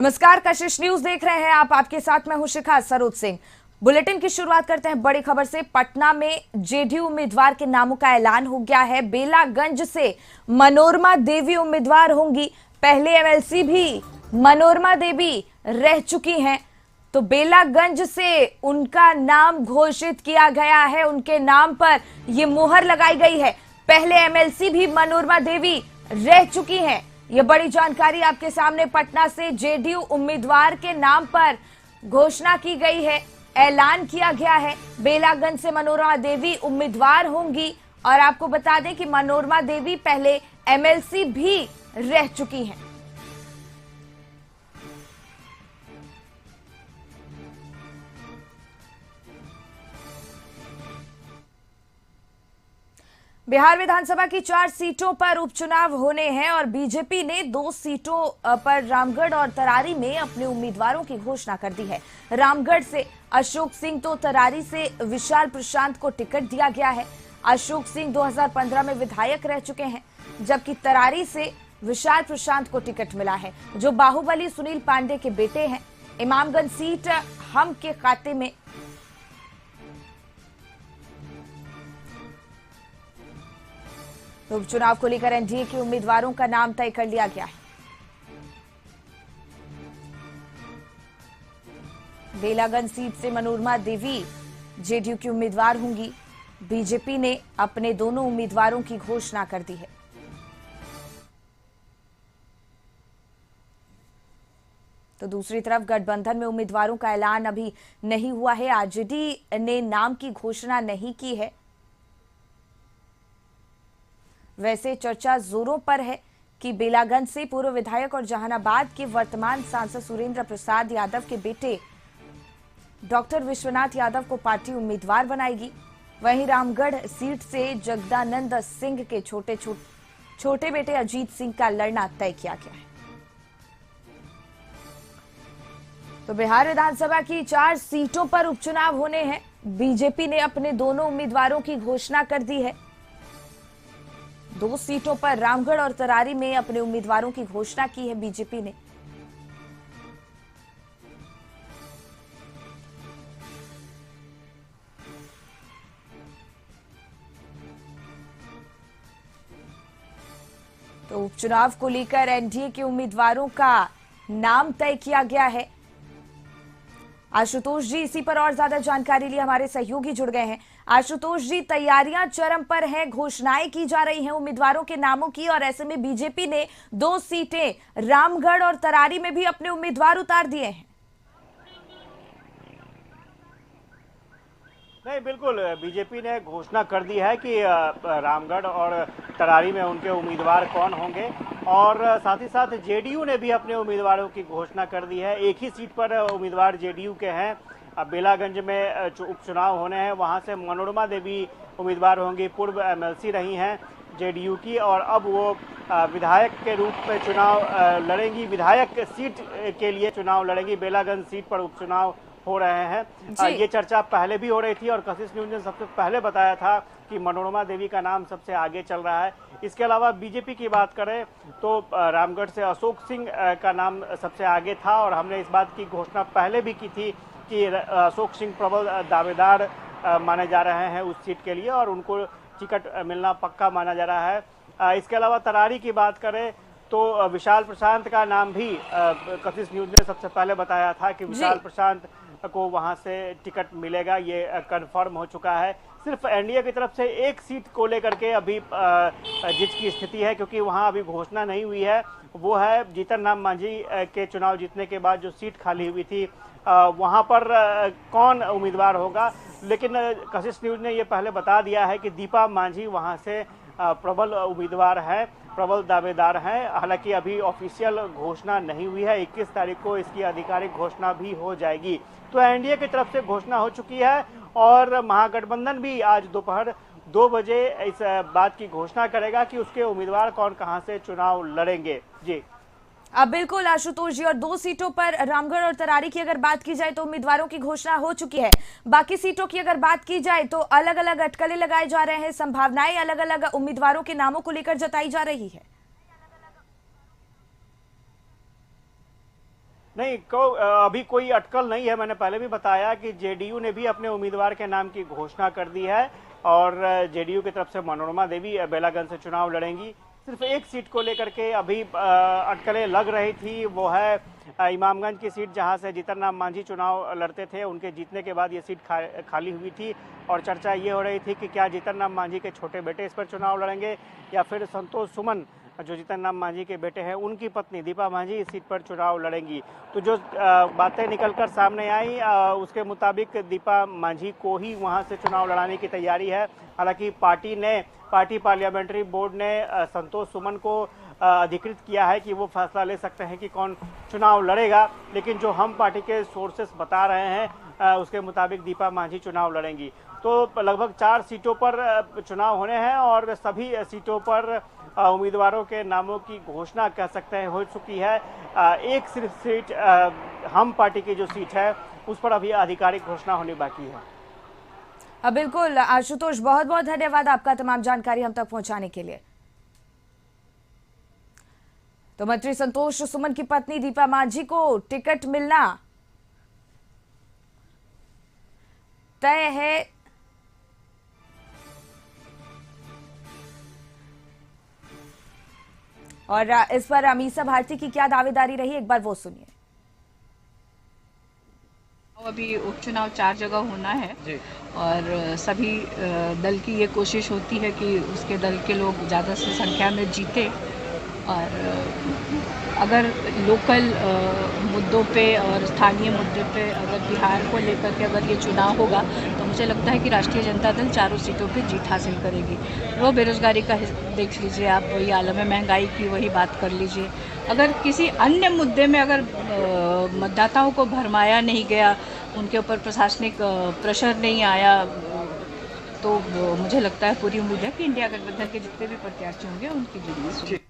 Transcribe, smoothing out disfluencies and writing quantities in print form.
नमस्कार, कशिश न्यूज देख रहे हैं आप। आपके साथ मैं हूं शिखा सरोज सिंह। बुलेटिन की शुरुआत करते हैं बड़ी खबर से। पटना में जेडीयू उम्मीदवार के नामों का ऐलान हो गया है। बेलागंज से मनोरमा देवी उम्मीदवार होंगी। पहले एमएलसी भी मनोरमा देवी रह चुकी हैं, तो बेलागंज से उनका नाम घोषित किया गया है। उनके नाम पर यह मुहर लगाई गई है। पहले एमएलसी भी मनोरमा देवी रह चुकी हैं। यह बड़ी जानकारी आपके सामने पटना से जेडीयू उम्मीदवार के नाम पर घोषणा की गई है, ऐलान किया गया है। बेलागंज से मनोरमा देवी उम्मीदवार होंगी और आपको बता दें कि मनोरमा देवी पहले एमएलसी भी रह चुकी हैं। बिहार विधानसभा की 4 सीटों पर उपचुनाव होने हैं और बीजेपी ने 2 सीटों पर रामगढ़ और तरारी में अपने उम्मीदवारों की घोषणा कर दी है। रामगढ़ से अशोक सिंह तो तरारी से विशाल प्रशांत को टिकट दिया गया है। अशोक सिंह 2015 में विधायक रह चुके हैं, जबकि तरारी से विशाल प्रशांत को टिकट मिला है, जो बाहुबली सुनील पांडे के बेटे हैं। इमामगंज सीट हम के खाते में तो उपचुनाव को लेकर एनडीए के उम्मीदवारों का नाम तय कर लिया गया है। बेलागंज सीट से मनोरमा देवी जेडीयू की उम्मीदवार होंगी। बीजेपी ने अपने दोनों उम्मीदवारों की घोषणा कर दी है। तो दूसरी तरफ गठबंधन में उम्मीदवारों का ऐलान अभी नहीं हुआ है। आरजेडी ने नाम की घोषणा नहीं की है। वैसे चर्चा जोरों पर है कि बेलागंज से पूर्व विधायक और जहानाबाद के वर्तमान सांसद सुरेंद्र प्रसाद यादव के बेटे डॉक्टर विश्वनाथ यादव को पार्टी उम्मीदवार बनाएगी। वहीं रामगढ़ सीट से जगदानंद सिंह के छोटे बेटे अजीत सिंह का लड़ना तय किया गया है। तो बिहार विधानसभा की 4 सीटों पर उपचुनाव होने हैं। बीजेपी ने अपने दोनों उम्मीदवारों की घोषणा कर दी है। 2 सीटों पर रामगढ़ और तरारी में अपने उम्मीदवारों की घोषणा की है बीजेपी ने। तो उपचुनाव को लेकर एनडीए के उम्मीदवारों का नाम तय किया गया है। आशुतोष जी, इसी पर और ज्यादा जानकारी लिए हमारे सहयोगी जुड़ गए हैं। आशुतोष जी, तैयारियां चरम पर हैं, घोषणाएं की जा रही हैं उम्मीदवारों के नामों की, और ऐसे में बीजेपी ने 2 सीटें रामगढ़ और तरारी में भी अपने उम्मीदवार उतार दिए हैं। नहीं, बिल्कुल बीजेपी ने घोषणा कर दी है कि रामगढ़ और तरारी में उनके उम्मीदवार कौन होंगे, और साथ ही साथ जेडीयू ने भी अपने उम्मीदवारों की घोषणा कर दी है। एक ही सीट पर उम्मीदवार जेडीयू के हैं। अब बेलागंज में जो उपचुनाव होने हैं वहां से मनोरमा देवी उम्मीदवार होंगी। पूर्व एमएलसी रही हैं जेडीयू की, और अब वो विधायक के रूप में चुनाव लड़ेंगी। विधायक सीट के लिए चुनाव लड़ेंगी। बेलागंज सीट पर उपचुनाव हो रहे हैं। ये चर्चा पहले भी हो रही थी और कशिश न्यूज ने सबसे पहले बताया था कि मनोरमा देवी का नाम सबसे आगे चल रहा है। इसके अलावा बीजेपी की बात करें तो रामगढ़ से अशोक सिंह का नाम सबसे आगे था, और हमने इस बात की घोषणा पहले भी की थी कि अशोक सिंह प्रबल दावेदार माने जा रहे हैं उस सीट के लिए, और उनको टिकट मिलना पक्का माना जा रहा है। इसके अलावा तरारी की बात करें तो विशाल प्रशांत का नाम भी कशिश न्यूज ने सबसे पहले बताया था कि विशाल प्रशांत को वहां से टिकट मिलेगा। ये कंफर्म हो चुका है। सिर्फ एनडीए की तरफ से एक सीट को लेकर के अभी जिस की स्थिति है, क्योंकि वहां अभी घोषणा नहीं हुई है, वो है जीतन राम मांझी के चुनाव जीतने के बाद जो सीट खाली हुई थी वहां पर कौन उम्मीदवार होगा। लेकिन कशिश न्यूज ने ये पहले बता दिया है कि दीपा मांझी वहां से प्रबल उम्मीदवार है, प्रबल दावेदार हैं। हालांकि अभी ऑफिशियल घोषणा नहीं हुई है। 21 तारीख को इसकी आधिकारिक घोषणा भी हो जाएगी। तो एनडीए की तरफ से घोषणा हो चुकी है, और महागठबंधन भी आज दोपहर 2 बजे इस बात की घोषणा करेगा कि उसके उम्मीदवार कौन कहां से चुनाव लड़ेंगे। जी अब बिल्कुल आशुतोष जी, और 2 सीटों पर रामगढ़ और तरारी की अगर बात की जाए तो उम्मीदवारों की घोषणा हो चुकी है। बाकी सीटों की अगर बात की जाए तो अलग अलग अटकलें लगाए जा रहे हैं, संभावनाएं अलग अलग उम्मीदवारों के नामों को लेकर जताई जा रही है। नहीं अभी कोई अटकल नहीं है। मैंने पहले भी बताया कि जेडीयू ने भी अपने उम्मीदवार के नाम की घोषणा कर दी है और जेडीयू की तरफ से मनोरमा देवी बेलागंज से चुनाव लड़ेंगी। सिर्फ एक सीट को लेकर के अभी अटकलें लग रही थी, वो है इमामगंज की सीट, जहां से जीतन राम मांझी चुनाव लड़ते थे। उनके जीतने के बाद ये सीट खाली हुई थी और चर्चा ये हो रही थी कि क्या जीतन राम मांझी के छोटे बेटे इस पर चुनाव लड़ेंगे या फिर संतोष सुमन जो जीतन राम मांझी के बेटे हैं उनकी पत्नी दीपा मांझी इस सीट पर चुनाव लड़ेंगी। तो जो बातें निकलकर सामने आई उसके मुताबिक दीपा मांझी को ही वहां से चुनाव लड़ाने की तैयारी है। हालांकि पार्टी पार्लियामेंट्री बोर्ड ने संतोष सुमन को अधिकृत किया है कि वो फैसला ले सकते हैं कि कौन चुनाव लड़ेगा, लेकिन जो हम पार्टी के सोर्सेस बता रहे हैं उसके मुताबिक दीपा मांझी चुनाव लड़ेंगी। तो लगभग 4 सीटों पर चुनाव होने हैं और सभी सीटों पर उम्मीदवारों के नामों की घोषणा कह सकते हैं हो चुकी है। एक सिर्फ सीट हम पार्टी की जो सीट है उस पर अभी आधिकारिक घोषणा होनी बाकी है। बिल्कुल आशुतोष, बहुत बहुत धन्यवाद आपका तमाम जानकारी हम तक पहुंचाने के लिए। तो मंत्री संतोष सुमन की पत्नी दीपा मांझी को टिकट मिलना तय है। और इस पर अमीसा भारती की क्या दावेदारी रही, एक बार वो सुनिए। अभी उपचुनाव 4 जगह होना है और सभी दल की ये कोशिश होती है कि उसके दल के लोग ज़्यादा से संख्या में जीते। और अगर लोकल मुद्दों पे और स्थानीय मुद्दे पे अगर बिहार को लेकर के अगर ये चुनाव होगा तो मुझे लगता है कि राष्ट्रीय जनता दल 4 सीटों पे जीत हासिल करेगी। वो बेरोजगारी का देख लीजिए आप, वही आलम महंगाई की वही बात कर लीजिए। अगर किसी अन्य मुद्दे में अगर मतदाताओं को भरमाया नहीं गया, उनके ऊपर प्रशासनिक प्रेशर नहीं आया, तो मुझे लगता है पूरी उम्मीद है कि इंडिया गठबंधन के जितने भी प्रत्याशी होंगे उनकी जीत।